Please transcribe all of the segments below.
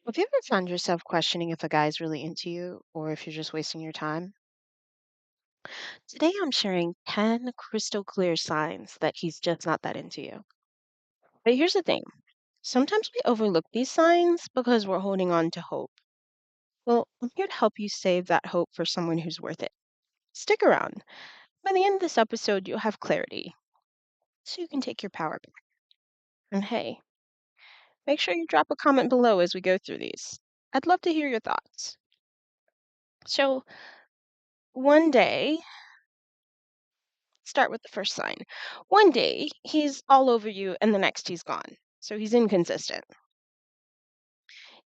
Have you ever found yourself questioning if a guy's really into you or if you're just wasting your time? Today I'm sharing 10 crystal clear signs that he's just not that into you. But here's the thing, sometimes we overlook these signs because we're holding on to hope. Well, I'm here to help you save that hope for someone who's worth it. Stick around. By the end of this episode, you'll have clarity so you can take your power back. And hey, make sure you drop a comment below as we go through these. I'd love to hear your thoughts. So, one day, start with the first sign. One day he's all over you and the next he's gone. So he's inconsistent.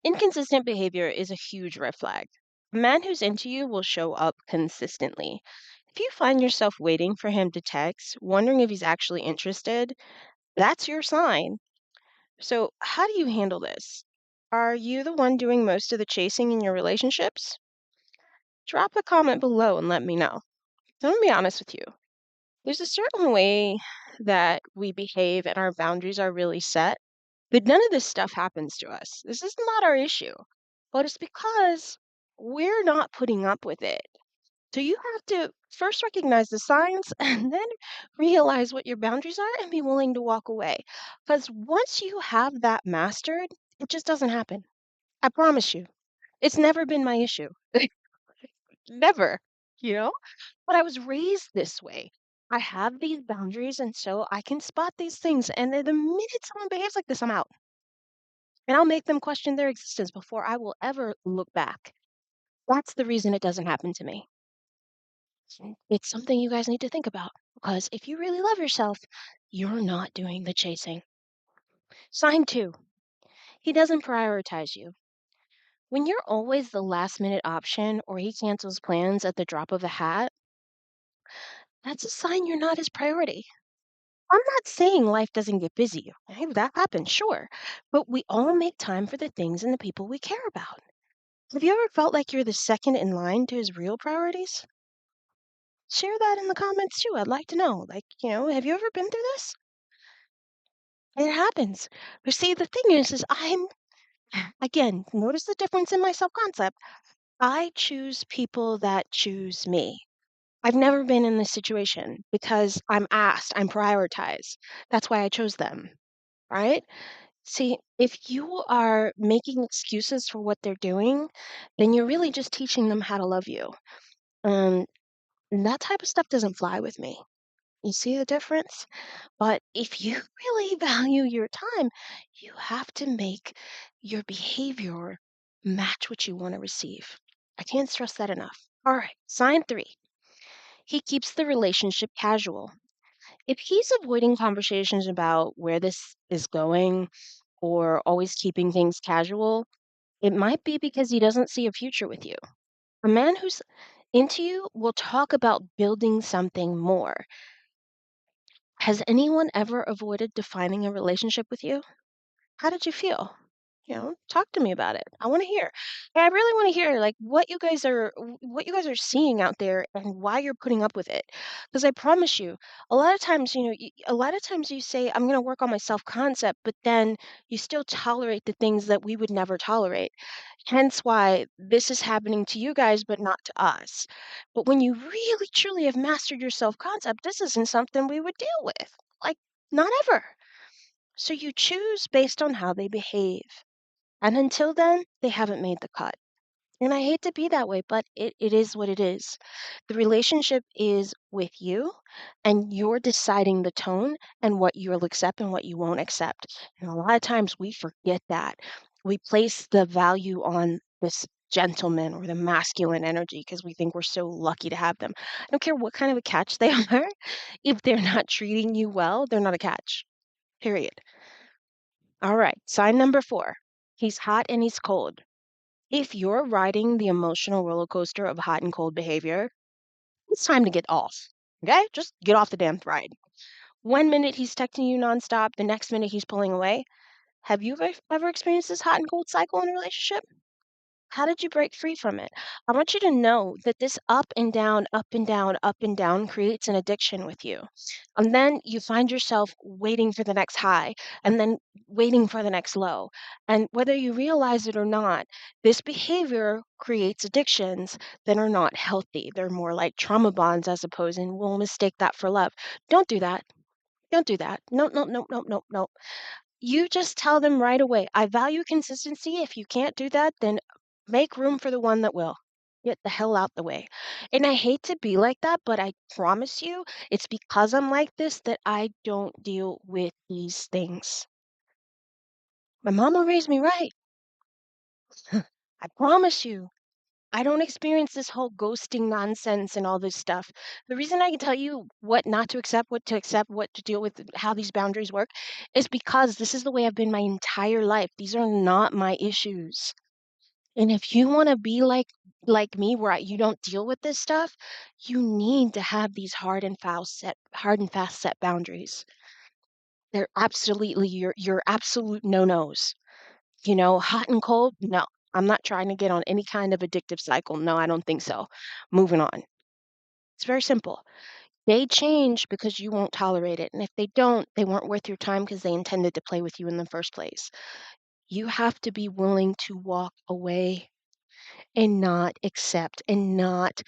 Inconsistent behavior is a huge red flag. A man who's into you will show up consistently. If you find yourself waiting for him to text, wondering if he's actually interested, that's your sign. So, how do you handle this? Are you the one doing most of the chasing in your relationships? Drop a comment below and let me know. So I'm gonna be honest with you. There's a certain way that we behave and our boundaries are really set, but none of this stuff happens to us. This is not our issue, but it's because we're not putting up with it. So you have to first recognize the signs and then realize what your boundaries are and be willing to walk away. Because once you have that mastered, it just doesn't happen. I promise you. It's never been my issue. Never, you know? But I was raised this way. I have these boundaries, and so I can spot these things. And the minute someone behaves like this, I'm out. And I'll make them question their existence before I will ever look back. That's the reason it doesn't happen to me. It's something you guys need to think about because if you really love yourself, you're not doing the chasing. Sign two, he doesn't prioritize you. When you're always the last minute option or he cancels plans at the drop of a hat, that's a sign you're not his priority. I'm not saying life doesn't get busy. Hey, that happens, sure. But we all make time for the things and the people we care about. Have you ever felt like you're the second in line to his real priorities? Share that in the comments too. I'd like to know. Have you ever been through this? It happens. But see, the thing is I'm, again, notice the difference in my self concept. I choose people that choose me. I've never been in this situation because I'm asked, I'm prioritized. That's why I chose them, right? See, if you are making excuses for what they're doing, then you're really just teaching them how to love you. Um, and that type of stuff doesn't fly with me. You see the difference? But if you really value your time, you have to make your behavior match what you want to receive. I can't stress that enough. All right, sign three. He keeps the relationship casual. If he's avoiding conversations about where this is going or always keeping things casual, it might be because he doesn't see a future with you. A man who's into you will talk about building something more. Has anyone ever avoided defining a relationship with you? How did you feel? Talk to me about it. I want to hear. And I really want to hear like what you guys are seeing out there and why you're putting up with it. Because I promise you, a lot of times, a lot of times you say I'm going to work on my self-concept, but then you still tolerate the things that we would never tolerate. Hence why this is happening to you guys, but not to us. But when you really truly have mastered your self-concept, this isn't something we would deal with. Like, not ever. So you choose based on how they behave. And until then, they haven't made the cut. And I hate to be that way, but it is what it is. The relationship is with you, and you're deciding the tone and what you'll accept and what you won't accept. And a lot of times we forget that. We place the value on this gentleman or the masculine energy because we think we're so lucky to have them. I don't care what kind of a catch they are. If they're not treating you well, they're not a catch, period. All right, sign number four. He's hot and he's cold. If you're riding the emotional roller coaster of hot and cold behavior, it's time to get off. Okay? Just get off the damn ride. One minute he's texting you nonstop, the next minute he's pulling away. Have you ever experienced this hot and cold cycle in a relationship? How did you break free from it? I want you to know that this up and down, up and down, up and down creates an addiction with you. And then you find yourself waiting for the next high and then waiting for the next low. And whether you realize it or not, this behavior creates addictions that are not healthy. They're more like trauma bonds as opposed, and we'll mistake that for love. Don't do that. Don't do that. No, no, no, no, no, no. You just tell them right away, I value consistency. If you can't do that, then make room for the one that will. Get the hell out the way. And I hate to be like that, but I promise you, it's because I'm like this that I don't deal with these things. My mama raised me right. I promise you. I don't experience this whole ghosting nonsense and all this stuff. The reason I can tell you what not to accept, what to deal with, how these boundaries work, is because this is the way I've been my entire life. These are not my issues. And if you want to be like me, where you don't deal with this stuff, you need to have these hard and fast set boundaries. They're absolutely your absolute no-nos. Hot and cold? No. I'm not trying to get on any kind of addictive cycle. No, I don't think so. Moving on. It's very simple. They change because you won't tolerate it. And if they don't, they weren't worth your time because they intended to play with you in the first place. You have to be willing to walk away and not accept and not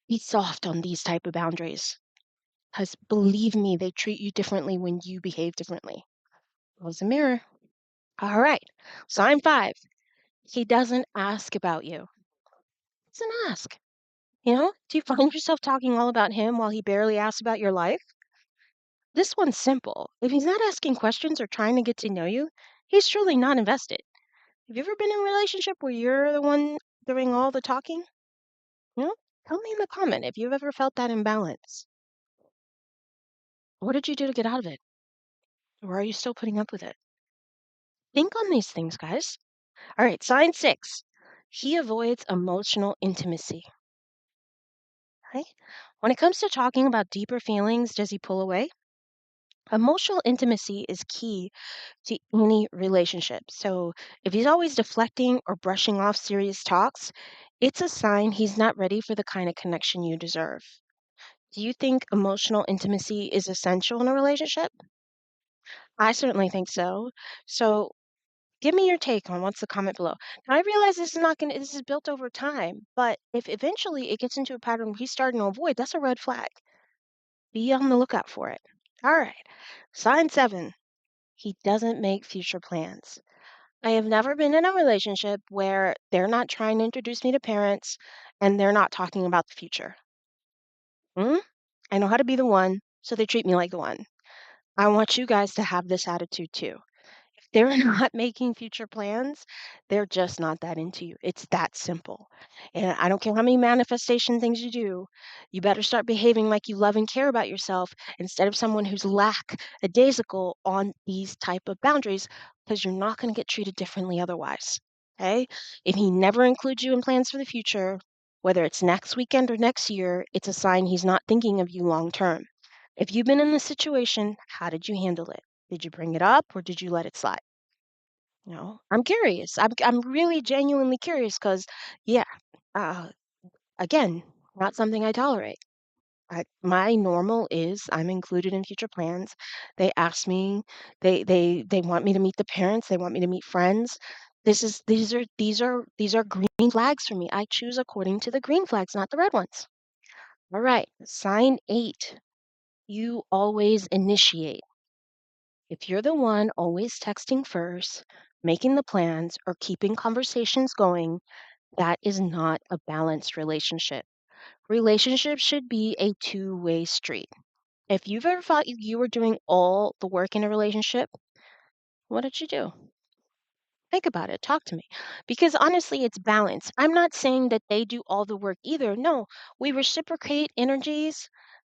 be soft on these type of boundaries. Because believe me, they treat you differently when you behave differently. Close the mirror. All right. Sign 5. He doesn't ask about you. Doesn't ask. Do you find yourself talking all about him while he barely asks about your life? This one's simple. If he's not asking questions or trying to get to know you, he's truly not invested. Have you ever been in a relationship where you're the one doing all the talking? You know, Tell me in the comment if you've ever felt that imbalance. What did you do to get out of it? Or are you still putting up with it? Think on these things, guys. All right, sign 6. He avoids emotional intimacy. Right? When it comes to talking about deeper feelings, does he pull away? Emotional intimacy is key to any relationship. So if he's always deflecting or brushing off serious talks, it's a sign he's not ready for the kind of connection you deserve. Do you think emotional intimacy is essential in a relationship? I certainly think so. So give me your take on what's the comment below. Now I realize this is not gonna this is built over time, but if eventually it gets into a pattern where he's starting to avoid, that's a red flag. Be on the lookout for it. All right. Sign 7. He doesn't make future plans. I have never been in a relationship where they're not trying to introduce me to parents and they're not talking about the future. Hmm? I know how to be the one, so they treat me like the one. I want you guys to have this attitude too. They're not making future plans. They're just not that into you. It's that simple. And I don't care how many manifestation things you do, you better start behaving like you love and care about yourself instead of someone who's lackadaisical on these type of boundaries because you're not going to get treated differently otherwise. Okay? If he never includes you in plans for the future, whether it's next weekend or next year, it's a sign he's not thinking of you long term. If you've been in this situation, how did you handle it? Did you bring it up or did you let it slide? I'm curious. I'm really genuinely curious because, yeah, uh, again, not something I tolerate. My normal is I'm included in future plans. They ask me, they want me to meet the parents. They want me to meet friends. These are green flags for me. I choose according to the green flags, not the red ones. All right, sign 8. You always initiate. If you're the one always texting first, making the plans, or keeping conversations going, that is not a balanced relationship. Relationships should be a two-way street. If you've ever felt you were doing all the work in a relationship, what did you do? Think about it. Talk to me. Because honestly, it's balance. I'm not saying that they do all the work either. No, we reciprocate energies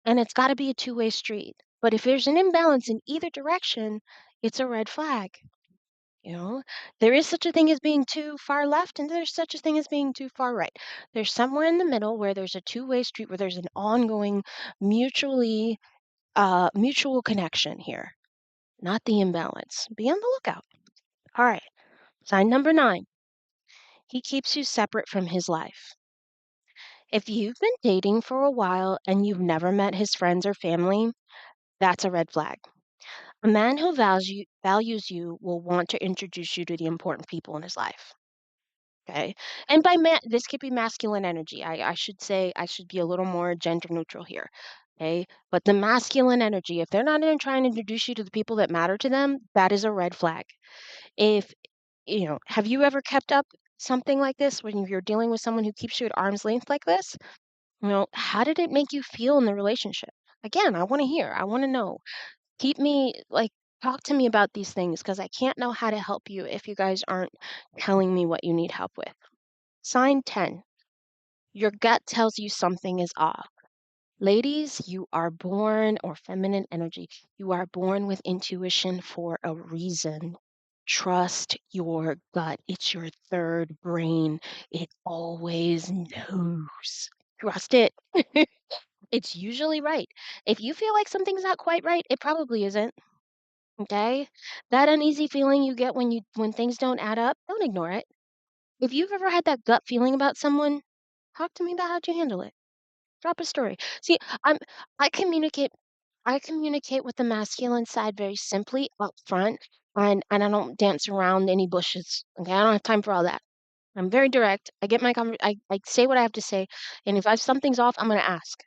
and it's got to be a two-way street. But if there's an imbalance in either direction, it's a red flag. You know, there is such a thing as being too far left, and there's such a thing as being too far right. There's somewhere in the middle where there's a two-way street, where there's an ongoing, mutual connection here, not the imbalance. Be on the lookout. All right, sign number 9. He keeps you separate from his life. If you've been dating for a while and you've never met his friends or family, that's a red flag. A man who values you will want to introduce you to the important people in his life. Okay. And this could be masculine energy. I should say, I should be a little more gender neutral here. Okay. But the masculine energy, if they're not even trying to introduce you to the people that matter to them, that is a red flag. If, have you ever kept up something like this when you're dealing with someone who keeps you at arm's length like this? How did it make you feel in the relationship? Again, I want to hear, I want to know. Keep me, like, talk to me about these things because I can't know how to help you if you guys aren't telling me what you need help with. Sign 10. Your gut tells you something is off. Ladies, you are born, or feminine energy, you are born with intuition for a reason. Trust your gut. It's your third brain. It always knows. Trust it. It's usually right. If you feel like something's not quite right, it probably isn't. Okay? That uneasy feeling you get when things don't add up, don't ignore it. If you've ever had that gut feeling about someone, talk to me about how'd you handle it. Drop a story. See, I'm I communicate I communicate with the masculine side very simply up front, and I don't dance around any bushes. Okay? I don't have time for all that. I'm very direct. I get I say what I have to say, and if something's off, I'm gonna ask.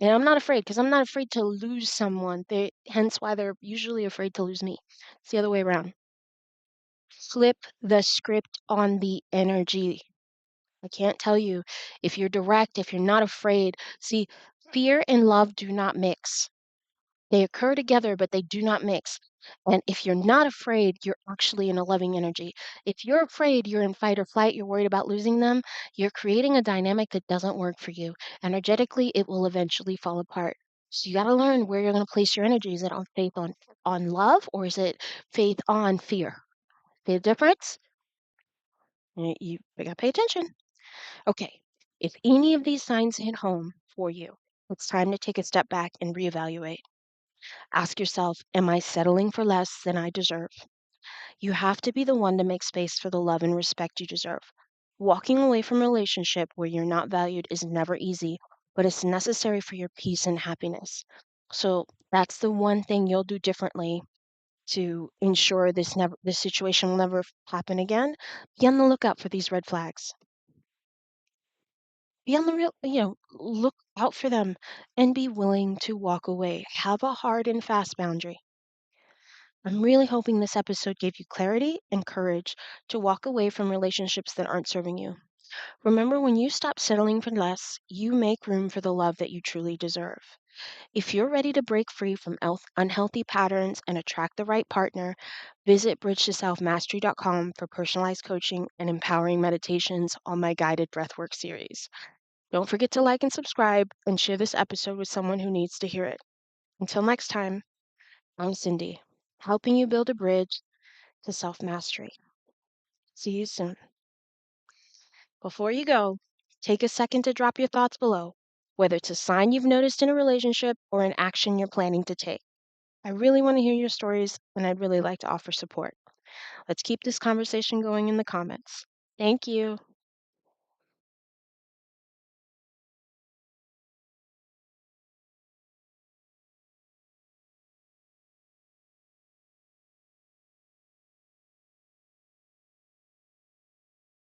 And I'm not afraid because I'm not afraid to lose someone. Hence why they're usually afraid to lose me. It's the other way around. Flip the script on the energy. I can't tell you if you're direct, if you're not afraid. See, fear and love do not mix. They occur together, but they do not mix. And if you're not afraid, you're actually in a loving energy. If you're afraid, you're in fight or flight, you're worried about losing them, you're creating a dynamic that doesn't work for you. Energetically, it will eventually fall apart. So you got to learn where you're going to place your energy. Is it on faith on love, or is it faith on fear? See the difference? You got to pay attention. Okay. If any of these signs hit home for you, it's time to take a step back and reevaluate. Ask yourself, am I settling for less than I deserve? You have to be the one to make space for the love and respect you deserve. Walking away from a relationship where you're not valued is never easy, but it's necessary for your peace and happiness. So that's the one thing you'll do differently to ensure this situation will never happen again. Be on the lookout for these red flags. Be on the look out for them and be willing to walk away. Have a hard and fast boundary. I'm really hoping this episode gave you clarity and courage to walk away from relationships that aren't serving you. Remember, when you stop settling for less, you make room for the love that you truly deserve. If you're ready to break free from unhealthy patterns and attract the right partner, visit bridge2selfmastery.com for personalized coaching and empowering meditations on my guided breathwork series. Don't forget to like and subscribe and share this episode with someone who needs to hear it. Until next time, I'm Cindy, helping you build a bridge to self mastery. See you soon. Before you go, take a second to drop your thoughts below, whether it's a sign you've noticed in a relationship or an action you're planning to take. I really want to hear your stories, and I'd really like to offer support. Let's keep this conversation going in the comments. Thank you.